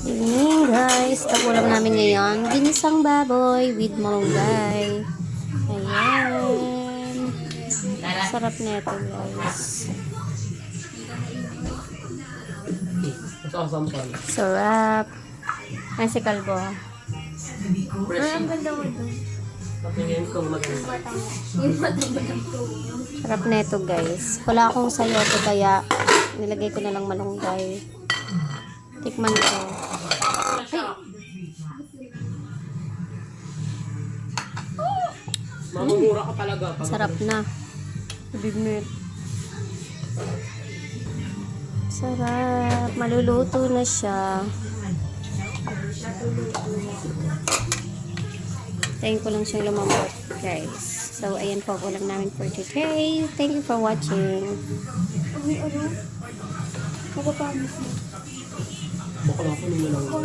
Evening guys, tapulam namin ngayon ginisang baboy with malunggay. Ayan, sarap nito guys. Sarap. Ay si Kalbo. Ang ganda mo doon. Sarap nito guys. Wala akong sayote kaya nilagay ko na lang malunggay. Tikman ko. Mamumura ka talaga. Sarap na. Bignet. Sarap. Maluluto na siya. Tayin ko lang siyang lumambot, guys. So, ayan po ulam namin for today. Thank you for watching. Bakla ko nila lang.